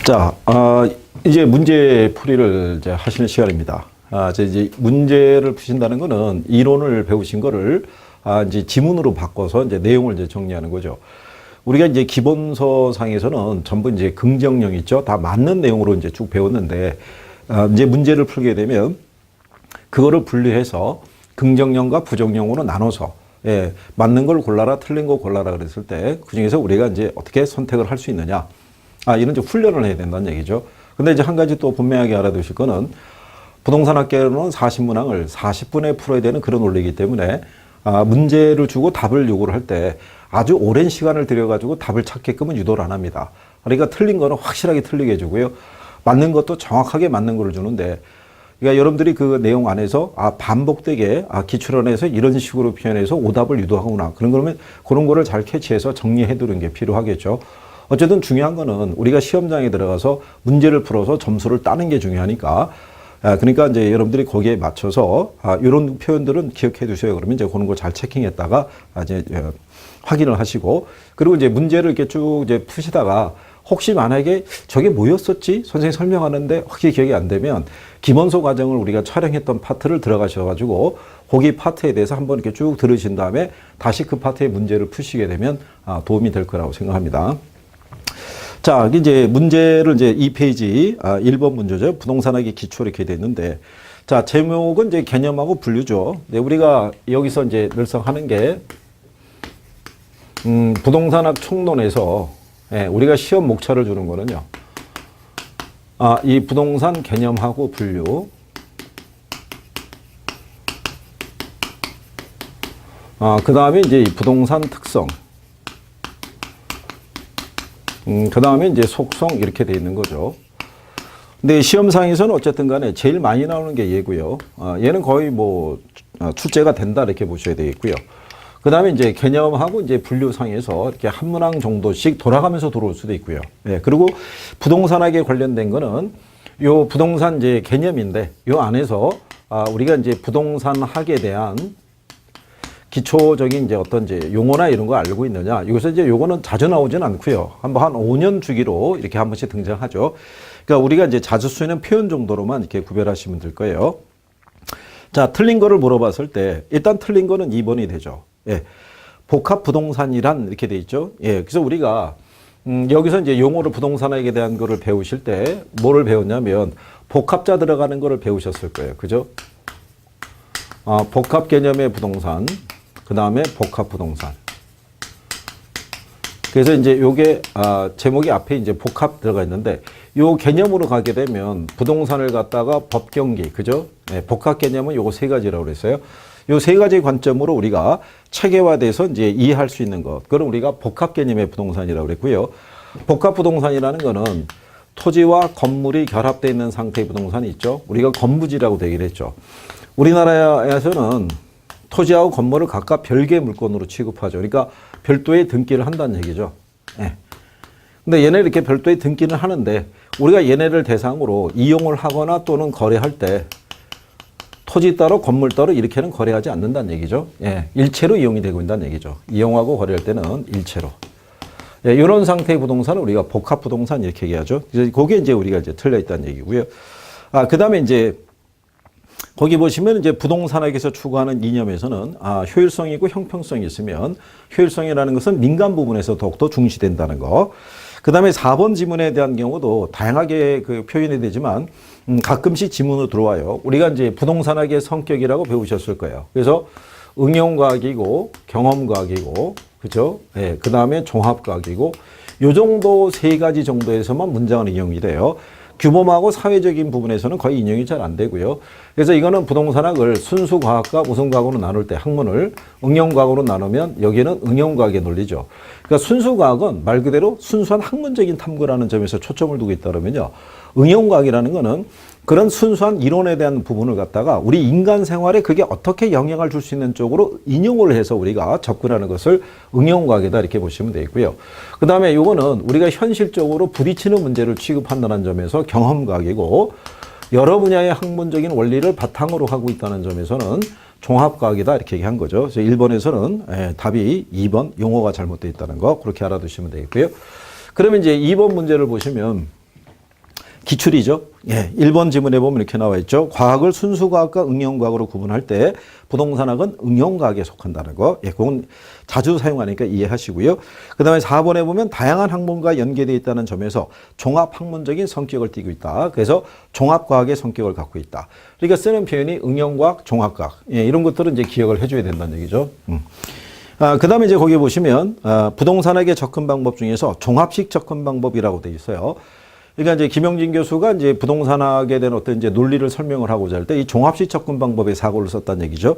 자, 이제 문제 풀이를 이제 하시는 시간입니다. 이제 문제를 푸신다는 거는 이론을 배우신 거를 이제 지문으로 바꿔서 이제 내용을 이제 정리하는 거죠. 우리가 이제 기본서 상에서는 전부 이제 긍정형 있죠. 다 맞는 내용으로 이제 쭉 배웠는데, 이제 문제를 풀게 되면 그거를 분류해서 긍정형과 부정형으로 나눠서 맞는 걸 골라라, 틀린 거 골라라 그랬을 때 그중에서 우리가 이제 어떻게 선택을 할 수 있느냐. 이런 이제 훈련을 해야 된다는 얘기죠. 근데 이제 한 가지 또 분명하게 알아두실 거는 부동산 학계로는 40문항을 40분에 풀어야 되는 그런 원리이기 때문에 문제를 주고 답을 요구를 할 때 아주 오랜 시간을 들여가지고 답을 찾게끔은 유도를 안 합니다. 그러니까 틀린 거는 확실하게 틀리게 해주고요. 맞는 것도 정확하게 맞는 거를 주는데, 그러니까 여러분들이 그 내용 안에서 반복되게 기출원에서 이런 식으로 표현해서 오답을 유도하구나. 그러면 그런 거를 잘 캐치해서 정리해 두는 게 필요하겠죠. 어쨌든 중요한 거는 우리가 시험장에 들어가서 문제를 풀어서 점수를 따는 게 중요하니까, 그러니까 이제 여러분들이 거기에 맞춰서 이런 표현들은 기억해 두세요. 그러면 이제 그런 걸 잘 체킹했다가 이제 확인을 하시고, 그리고 이제 문제를 이렇게 쭉 이제 푸시다가 혹시 만약에 저게 뭐였었지? 선생님이 설명하는데 확실히 기억이 안 되면 기본서 과정을 우리가 촬영했던 파트를 들어가셔가지고 거기 파트에 대해서 한번 이렇게 쭉 들으신 다음에 다시 그 파트의 문제를 푸시게 되면 도움이 될 거라고 생각합니다. 자, 이제 문제를 이제 2페이지 1번 문제죠. 부동산학의 기초 이렇게 돼 있는데, 자, 제목은 이제 개념하고 분류죠. 네, 우리가 여기서 이제 늘상 하는 게 부동산학 총론에서 우리가 시험 목차를 주는 거는요. 이 부동산 개념하고 분류. 그 다음에 이제 이 부동산 특성. 그 다음에 이제 속성 이렇게 돼 있는 거죠. 근데 시험상에서는 어쨌든 간에 제일 많이 나오는 게 얘고요. 얘는 거의 뭐 출제가 된다 이렇게 보셔야 되겠고요. 그 다음에 이제 개념하고 이제 분류상에서 이렇게 한 문항 정도씩 돌아가면서 들어올 수도 있고요. 그리고 부동산학에 관련된 거는 요 부동산 이제 개념인데 요 안에서 우리가 이제 부동산학에 대한 기초적인 이제 어떤 이제 용어나 이런 거 알고 있느냐. 여기서 이제 요거는 자주 나오진 않고요. 한 5년 주기로 이렇게 한 번씩 등장하죠. 그러니까 우리가 이제 자주 쓰이는 표현 정도로만 이렇게 구별하시면 될 거예요. 자, 틀린 거를 물어봤을 때 일단 틀린 거는 2번이 되죠. 복합 부동산이란 이렇게 돼 있죠. 그래서 우리가 여기서 이제 용어로 부동산학에 대한 거를 배우실 때 뭐를 배웠냐면 복합자 들어가는 거를 배우셨을 거예요. 그죠? 복합 개념의 부동산, 그 다음에 복합 부동산. 그래서 이제 요게 제목이 앞에 이제 복합 들어가 있는데 요 개념으로 가게 되면 부동산을 갖다가 법경기, 그죠? 복합 개념은 요거 세 가지라고 그랬어요. 요 세 가지 관점으로 우리가 체계화돼서 이제 이해할 수 있는 것. 그걸 우리가 복합 개념의 부동산이라고 그랬고요. 복합 부동산이라는 거는 토지와 건물이 결합되어 있는 상태의 부동산이 있죠. 우리가 건부지라고 되기로 했죠. 우리나라에서는 토지하고 건물을 각각 별개의 물건으로 취급하죠. 그러니까 별도의 등기를 한다는 얘기죠. 근데 얘네를 이렇게 별도의 등기를 하는데 우리가 얘네를 대상으로 이용을 하거나 또는 거래할 때 토지 따로 건물 따로 이렇게는 거래하지 않는다는 얘기죠. 일체로 이용이 되고 있다는 얘기죠. 이용하고 거래할 때는 일체로. 이런 상태의 부동산을 우리가 복합 부동산 이렇게 얘기하죠. 그래서 그게 이제 우리가 이제 틀려 있다는 얘기고요. 그 다음에 이제 거기 보시면 이제 부동산학에서 추구하는 이념에서는 효율성이고 형평성이 있으면 효율성이라는 것은 민간 부분에서 더욱더 중시된다는 거. 그 다음에 4번 지문에 대한 경우도 다양하게 그 표현이 되지만 가끔씩 지문으로 들어와요. 우리가 이제 부동산학의 성격이라고 배우셨을 거예요. 그래서 응용과학이고 경험과학이고, 그죠? 그 다음에 종합과학이고, 요 정도 세 가지 정도에서만 문장은 인용이 돼요. 규범하고 사회적인 부분에서는 거의 인용이 잘 안 되고요. 그래서 이거는 부동산학을 순수과학과 우선과학으로 나눌 때 학문을 응용과학으로 나누면 여기는 응용과학의 논리죠. 그러니까 순수과학은 말 그대로 순수한 학문적인 탐구라는 점에서 초점을 두고 있다 그러면요. 응용과학이라는 거는 그런 순수한 이론에 대한 부분을 갖다가 우리 인간 생활에 그게 어떻게 영향을 줄 수 있는 쪽으로 인용을 해서 우리가 접근하는 것을 응용과학이다 이렇게 보시면 되겠고요. 그 다음에 이거는 우리가 현실적으로 부딪히는 문제를 취급한다는 점에서 경험과학이고 여러 분야의 학문적인 원리를 바탕으로 하고 있다는 점에서는 종합과학이다 이렇게 얘기한 거죠. 그래서 1번에서는 답이 2번 용어가 잘못되어 있다는 거 그렇게 알아두시면 되겠고요. 그러면 이제 2번 문제를 보시면 기출이죠. 예, 1번 지문에 보면 이렇게 나와 있죠. 과학을 순수과학과 응용과학으로 구분할 때 부동산학은 응용과학에 속한다는 거. 예, 그건 자주 사용하니까 이해하시고요. 그 다음에 4번에 보면 다양한 학문과 연계되어 있다는 점에서 종합학문적인 성격을 띠고 있다. 그래서 종합과학의 성격을 갖고 있다. 그러니까 쓰는 표현이 응용과학, 종합과학. 예, 이런 것들은 이제 기억을 해줘야 된다는 얘기죠. 그 다음에 이제 거기 보시면 부동산학의 접근 방법 중에서 종합식 접근 방법이라고 되어 있어요. 그러니까 이제 김영진 교수가 이제 부동산학에 대한 어떤 이제 논리를 설명을 하고자 할 때 이 종합식 접근 방법의 사고를 썼다는 얘기죠.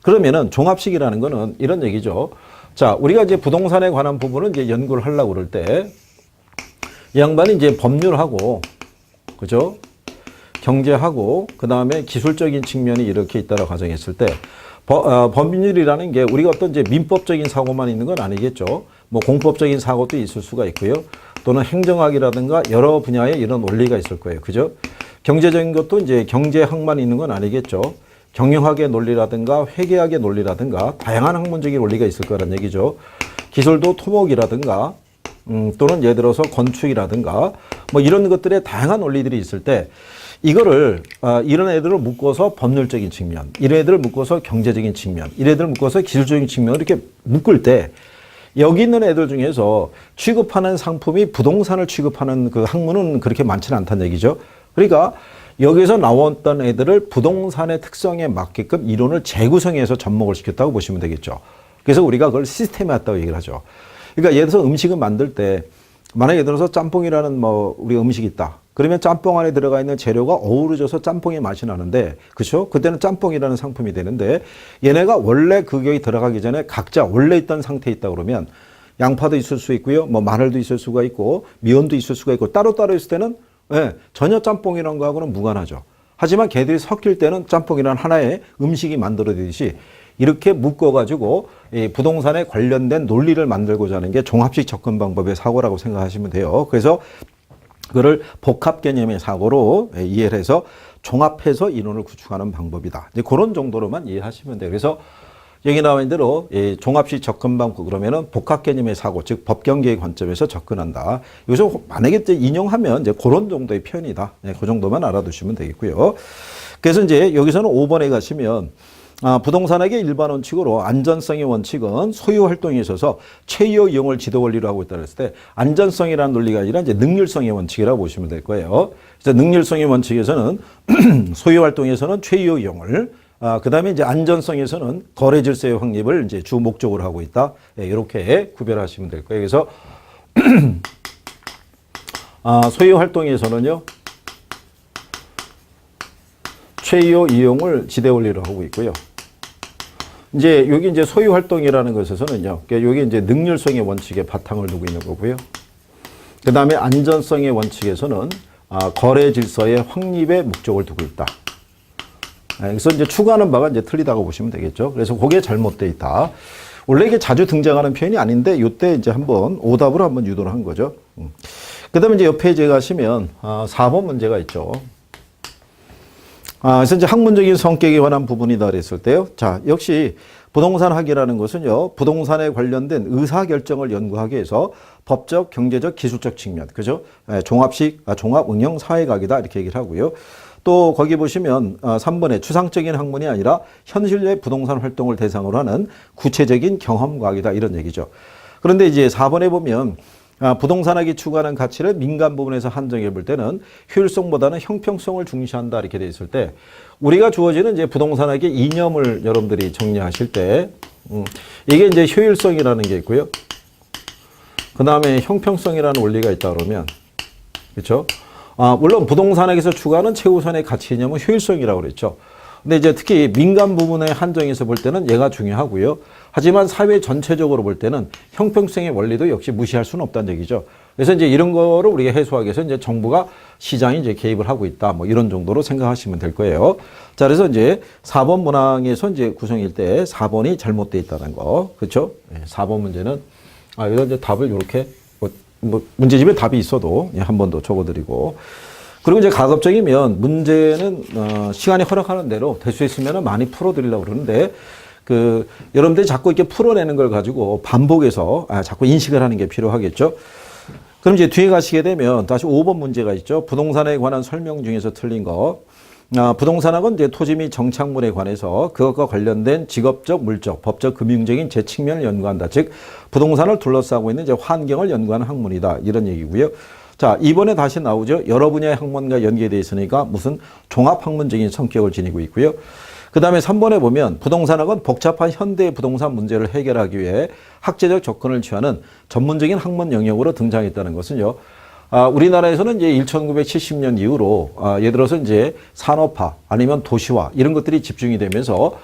그러면은 종합식이라는 거는 이런 얘기죠. 자, 우리가 이제 부동산에 관한 부분을 이제 연구를 하려고 그럴 때 이 양반이 이제 법률하고, 그죠? 경제하고, 그 다음에 기술적인 측면이 이렇게 있다고 가정했을 때 법률이라는 게 우리가 어떤 이제 민법적인 사고만 있는 건 아니겠죠. 뭐 공법적인 사고도 있을 수가 있고요. 또는 행정학이라든가 여러 분야의 이런 원리가 있을 거예요. 그죠? 경제적인 것도 이제 경제학만 있는 건 아니겠죠. 경영학의 논리라든가 회계학의 논리라든가 다양한 학문적인 원리가 있을 거란 얘기죠. 기술도 토목이라든가 또는 예를 들어서 건축이라든가 뭐 이런 것들의 다양한 원리들이 있을 때 이거를 이런 애들을 묶어서 법률적인 측면, 이런 애들을 묶어서 경제적인 측면, 이런 애들을 묶어서 기술적인 측면을 이렇게 묶을 때 여기 있는 애들 중에서 취급하는 상품이 부동산을 취급하는 그 학문은 그렇게 많지는 않다는 얘기죠. 그러니까 여기서 나왔던 애들을 부동산의 특성에 맞게끔 이론을 재구성해서 접목을 시켰다고 보시면 되겠죠. 그래서 우리가 그걸 시스템에 왔다고 얘기를 하죠. 그러니까 예를 들어서 음식을 만들 때 만약에 예를 들어서 짬뽕이라는 뭐 우리 음식이 있다. 그러면 짬뽕 안에 들어가 있는 재료가 어우러져서 짬뽕의 맛이 나는데, 그렇죠? 그때는 짬뽕이라는 상품이 되는데 얘네가 원래 그게 들어가기 전에 각자 원래 있던 상태에 있다 그러면 양파도 있을 수 있고요. 뭐 마늘도 있을 수가 있고 미원도 있을 수가 있고 따로따로 있을 때는 전혀 짬뽕이라는 거하고는 무관하죠. 하지만 걔들이 섞일 때는 짬뽕이라는 하나의 음식이 만들어지듯이 이렇게 묶어가지고 이 부동산에 관련된 논리를 만들고자 하는 게 종합식 접근 방법의 사고라고 생각하시면 돼요. 그래서 그거를 복합 개념의 사고로 이해를 해서 종합해서 이론을 구축하는 방법이다. 이제 그런 정도로만 이해하시면 돼요. 그래서 여기 나와 있는 대로 종합식 접근 방법 그러면은 복합 개념의 사고, 즉 법경계의 관점에서 접근한다. 여기서 만약에 이제 인용하면 이제 그런 정도의 표현이다. 그 정도만 알아두시면 되겠고요. 그래서 이제 여기서는 5번에 가시면 부동산학의 일반 원칙으로 안전성의 원칙은 소유 활동에 있어서 최유 이용을 지도 원리로 하고 있다 그랬을 때 안전성이라는 논리가 아니라 이제 능률성의 원칙이라고 보시면 될 거예요. 그래서 능률성의 원칙에서는 소유 활동에서는 최유 이용을 그다음에 이제 안전성에서는 거래 질서의 확립을 이제 주 목적으로 하고 있다. 이렇게 구별하시면 될 거예요. 그래서 소유 활동에서는요. 최유 이용을 지대 원리로 하고 있고요. 이제 여기 이제 소유 활동이라는 것에서는요. 여기 이제 능률성의 원칙에 바탕을 두고 있는 거고요. 그 다음에 안전성의 원칙에서는 거래 질서의 확립에 목적을 두고 있다. 그래서 이제 추구하는 바가 이제 틀리다고 보시면 되겠죠. 그래서 그게 잘못되어 있다. 원래 이게 자주 등장하는 표현이 아닌데 이때 이제 한번 오답으로 한번 유도를 한 거죠. 그 다음에 이제 옆에 이제 가시면 4번 문제가 있죠. 그래서 이제 학문적인 성격에 관한 부분이다 그랬을 때요. 자, 역시 부동산학이라는 것은요, 부동산에 관련된 의사결정을 연구하기 위해서 법적, 경제적, 기술적 측면, 그죠? 종합식, 종합응용 사회학이다 이렇게 얘기를 하고요. 또 거기 보시면 3번에 추상적인 학문이 아니라 현실의 부동산 활동을 대상으로 하는 구체적인 경험과학이다 이런 얘기죠. 그런데 이제 4번에 보면 부동산학이 추구하는 가치를 민간 부분에서 한정해 볼 때는 효율성보다는 형평성을 중시한다 이렇게 돼 있을 때 우리가 주어지는 이제 부동산학의 이념을 여러분들이 정리하실 때 이게 이제 효율성이라는 게 있고요. 그 다음에 형평성이라는 원리가 있다 그러면 그렇죠? 물론 부동산학에서 추구하는 최우선의 가치 개념은 효율성이라고 그랬죠. 근데 이제 특히 민간 부분에 한정해서 볼 때는 얘가 중요하고요. 하지만 사회 전체적으로 볼 때는 형평성의 원리도 역시 무시할 수는 없다는 얘기죠. 그래서 이제 이런 거를 우리가 해소하기 위해서 이제 정부가 시장이 이제 개입을 하고 있다. 뭐 이런 정도로 생각하시면 될 거예요. 자, 그래서 이제 4번 문항에서 이제 구성일 때 4번이 잘못되어 있다는 거. 그렇죠? 4번 문제는 이런 이제 답을 이렇게 뭐 문제집에 답이 있어도 한 번 더 적어드리고. 그리고 이제 가급적이면 문제는 시간이 허락하는 대로 될 수 있으면 많이 풀어드리려고 그러는데 여러분들이 자꾸 이렇게 풀어내는 걸 가지고 반복해서 자꾸 인식을 하는 게 필요하겠죠. 그럼 이제 뒤에 가시게 되면 다시 5번 문제가 있죠. 부동산에 관한 설명 중에서 틀린 거. 부동산학은 이제 토지 및 정착물에 관해서 그것과 관련된 직업적, 물적, 법적, 금융적인 제 측면을 연구한다. 즉, 부동산을 둘러싸고 있는 이제 환경을 연구하는 학문이다. 이런 얘기고요. 자, 이번에 다시 나오죠. 여러 분야의 학문과 연계되어 있으니까 무슨 종합학문적인 성격을 지니고 있고요. 그 다음에 3번에 보면 부동산학은 복잡한 현대 부동산 문제를 해결하기 위해 학제적 접근을 취하는 전문적인 학문 영역으로 등장했다는 것은요. 우리나라에서는 이제 1970년 이후로 예를 들어서 이제 산업화 아니면 도시화 이런 것들이 집중이 되면서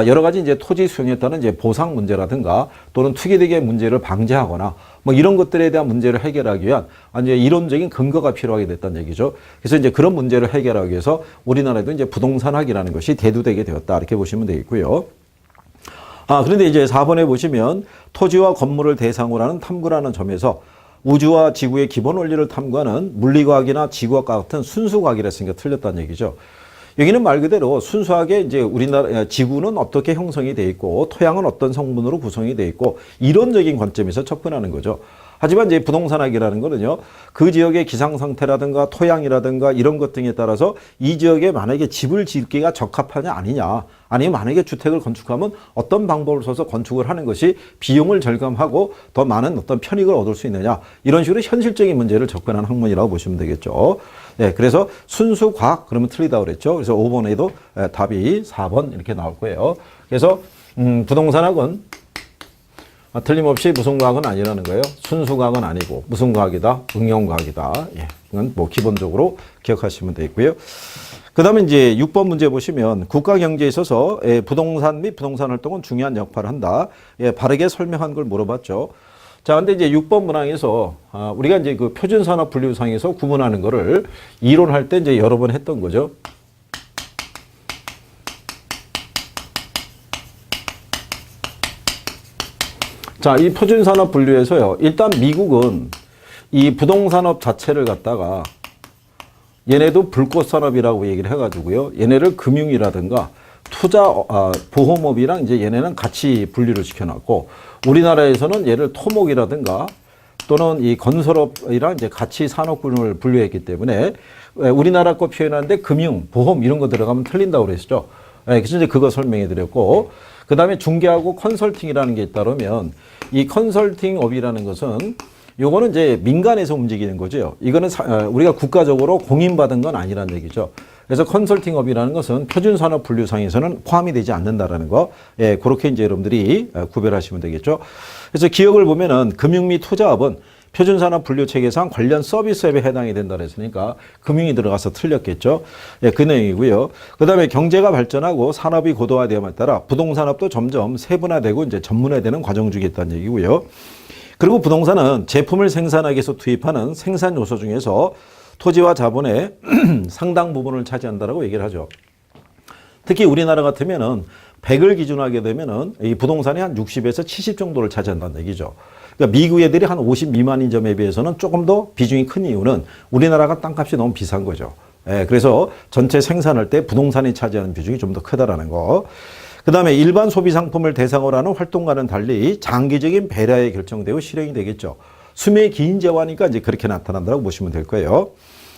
여러 가지 이제 토지 수용에 따른 이제 보상 문제라든가 또는 투기득의 문제를 방지하거나 뭐 이런 것들에 대한 문제를 해결하기 위한 이제 이론적인 근거가 필요하게 됐다는 얘기죠. 그래서 이제 그런 문제를 해결하기 위해서 우리나라에도 이제 부동산학이라는 것이 대두되게 되었다. 이렇게 보시면 되겠고요. 그런데 이제 4번에 보시면 토지와 건물을 대상으로 하는 탐구라는 점에서 우주와 지구의 기본 원리를 탐구하는 물리과학이나 지구학과 같은 순수과학이라 했으니까 틀렸다는 얘기죠. 여기는 말 그대로 순수하게 이제 우리나라 지구는 어떻게 형성이 돼 있고 토양은 어떤 성분으로 구성이 돼 있고 이론적인 관점에서 접근하는 거죠. 하지만 이제 부동산학이라는 거는요, 그 지역의 기상 상태라든가 토양이라든가 이런 것 등에 따라서 이 지역에 만약에 집을 짓기가 적합하냐 아니냐, 아니면 만약에 주택을 건축하면 어떤 방법을 써서 건축을 하는 것이 비용을 절감하고 더 많은 어떤 편익을 얻을 수 있느냐, 이런 식으로 현실적인 문제를 접근하는 학문이라고 보시면 되겠죠. 네, 그래서 순수 과학 그러면 틀리다고 그랬죠. 그래서 5번에도 답이 4번 이렇게 나올 거예요. 그래서 부동산학은 틀림없이 무슨 과학은 아니라는 거예요. 순수 과학은 아니고 무슨 과학이다? 응용 과학이다. 예, 이건 뭐 기본적으로 기억하시면 되겠고요. 그 다음에 이제 6번 문제 보시면 국가 경제에 있어서 부동산 및 부동산 활동은 중요한 역할을 한다. 예, 바르게 설명한 걸 물어봤죠. 자, 근데 이제 6번 문항에서 우리가 이제 그 표준산업 분류상에서 구분하는 거를 이론할 때 이제 여러 번 했던 거죠. 자, 이 표준산업 분류에서요. 일단 미국은 이 부동산업 자체를 갖다가 얘네도 불꽃산업이라고 얘기를 해가지고요. 얘네를 금융이라든가 투자, 보험업이랑 이제 얘네는 같이 분류를 시켜놨고, 우리나라에서는 얘를 토목이라든가 또는 이 건설업이랑 이제 같이 산업군을 분류했기 때문에 우리나라 거 표현하는데 금융, 보험 이런 거 들어가면 틀린다고 그랬죠. 그래서 이제 그거 설명해 드렸고, 그 다음에 중개하고 컨설팅이라는 게 있다면 이 컨설팅업이라는 것은 요거는 이제 민간에서 움직이는 거죠. 이거는 우리가 국가적으로 공인받은 건 아니라는 얘기죠. 그래서 컨설팅업이라는 것은 표준산업 분류상에서는 포함이 되지 않는다라는 거. 예, 그렇게 이제 여러분들이 구별하시면 되겠죠. 그래서 기억을 보면은 금융 및 투자업은 표준산업 분류 체계상 관련 서비스업에 해당이 된다 그랬으니까 금융이 들어가서 틀렸겠죠. 예, 그 내용이고요. 그 다음에 경제가 발전하고 산업이 고도화되었음에 따라 부동산업도 점점 세분화되고 이제 전문화되는 과정 중에 있다는 얘기고요. 그리고 부동산은 제품을 생산하기 위해서 투입하는 생산 요소 중에서 토지와 자본의 상당 부분을 차지한다라고 얘기를 하죠. 특히 우리나라 같으면은 100을 기준하게 되면은 이 부동산이 한 60에서 70 정도를 차지한다는 얘기죠. 그러니까 미국 애들이 한 50 미만인 점에 비해서는 조금 더 비중이 큰 이유는 우리나라가 땅값이 너무 비싼 거죠. 예, 그래서 전체 생산할 때 부동산이 차지하는 비중이 좀 더 크다라는 거. 그 다음에 일반 소비 상품을 대상으로 하는 활동과는 달리 장기적인 배려에 결정되고 실행이 되겠죠. 수명이 긴 재화니까 이제 그렇게 나타난다고 보시면 될 거예요.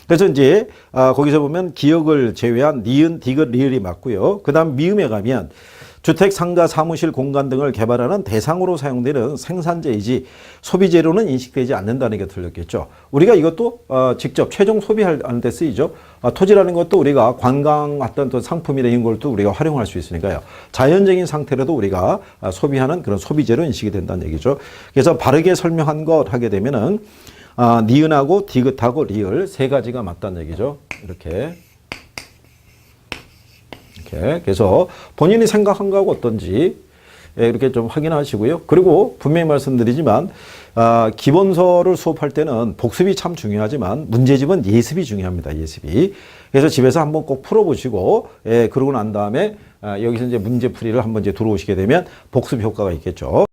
그래서 이제 거기서 보면 기억을 제외한 니은, 디귿, 리을이 맞고요. 그 다음 미음에 가면 주택, 상가, 사무실, 공간 등을 개발하는 대상으로 사용되는 생산재이지 소비재료는 인식되지 않는다는 게 틀렸겠죠. 우리가 이것도 직접 최종 소비하는 데 쓰이죠. 토지라는 것도 우리가 관광 어떤 또 상품이나 이런 걸 또 우리가 활용할 수 있으니까요. 자연적인 상태로도 우리가 소비하는 그런 소비재로 인식이 된다는 얘기죠. 그래서 바르게 설명한 것 하게 되면은 니은하고 디귿하고 리을 세 가지가 맞다는 얘기죠. 이렇게. 그래서 본인이 생각한 거하고 어떤지 이렇게 좀 확인하시고요. 그리고 분명히 말씀드리지만 기본서를 수업할 때는 복습이 참 중요하지만 문제집은 예습이 중요합니다. 예습이. 그래서 집에서 한번 꼭 풀어보시고 그러고 난 다음에 여기서 이제 문제풀이를 한번 이제 들어오시게 되면 복습 효과가 있겠죠.